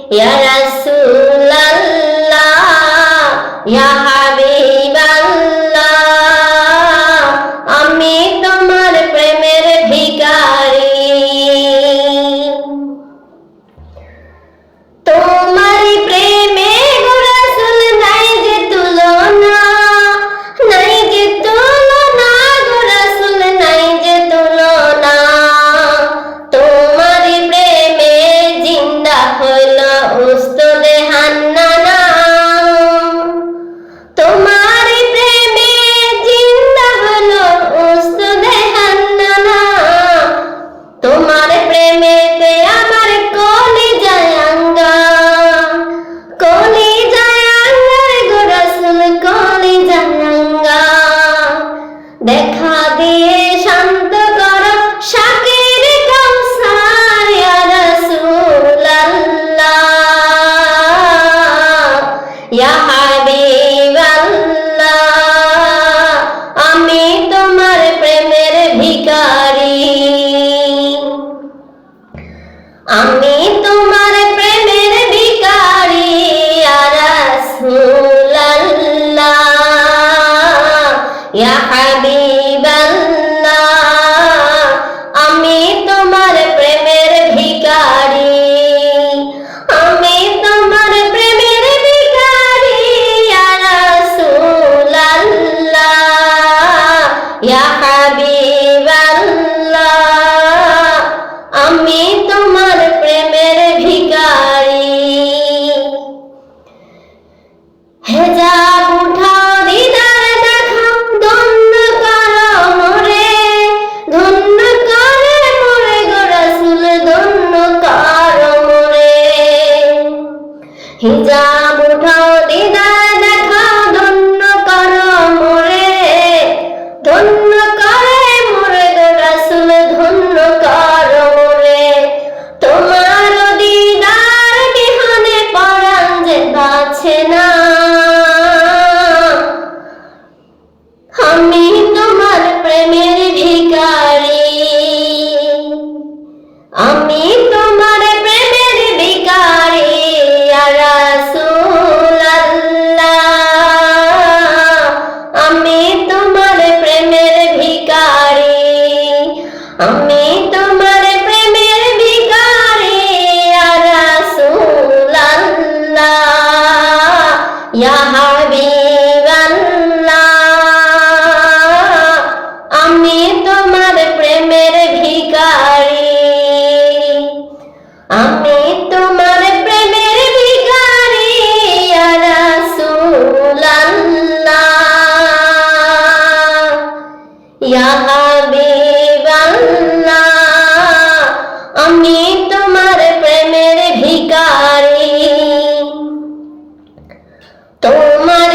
ইয়া রাসূলাল্লাহ ইয়া হাবিবাল্লাহ আমি তোমার প্রেমের ভিখারি তোমার প্রেমে গো রাসূল নাই যে তুলনা নাই যে তুলনা গো রাসূল নাই যে তুলনা তোমার প্রেমে জিন্দা হইল উস্তাদে হান্নানা তোমার প্রেমে জিন্দা হইল উস্তাদে হান্নানা তোমার প্রেমেতে আমার কলিজায় আঙ্গার কলিজায় আঙ্গার গো রাসূল কলিজায় আঙ্গার দেখা দিয়ে শান্ত করো শাকির কাউসার ইয়া রাসূলাল্লাহ ইয়া হাবিবাল্লাহ আমি তোমার প্রেমের ভিখারি আমি তোমার প্রেমের ভিখারি ইয়া রাসূলাল্লাহ ইয়া হাবিবাল্লাহ আমি তোমার প্রেমের ভিখারি আমি তোমার প্রেমের ভিখারি ইয়া রাসূলাল্লাহ ইয়া হাবিবাল্লাহ আমি তোমার প্রেমের ভিখারি হেজাব উঠাও দিদার দেখাও ধন্য করো মোরে ধন্য করে মোরে গো রাসূল ধন্য করো মোরে হিজাব উঠাও দিদার দেখাও ধন্য করো মোরে ধন্য করে মোরে গো রাসূল ধন্য করো মোরে তোমার দিদার বিহনে পরাণ যে বাঁচে না আমি তোমার প্রেমের ভিখারি আমি তোমার প্রেমের ভিখারি ইয়া রাসূলাল্লাহ আমি তোমার প্রেমের ভিখারি আমি তোমার প্রেমের ভিখারি ইয়া রাসূলাল্লাহ ইয়া হাবিবাল্লাহ আমি তোমার প্রেমের ভিখারি আমি তোমার প্রেমের ভিখারি ইয়া রাসূলাল্লাহ ইয়া হাবিবাল্লাহ আমি তোমার প্রেমের ভিখারি তোমার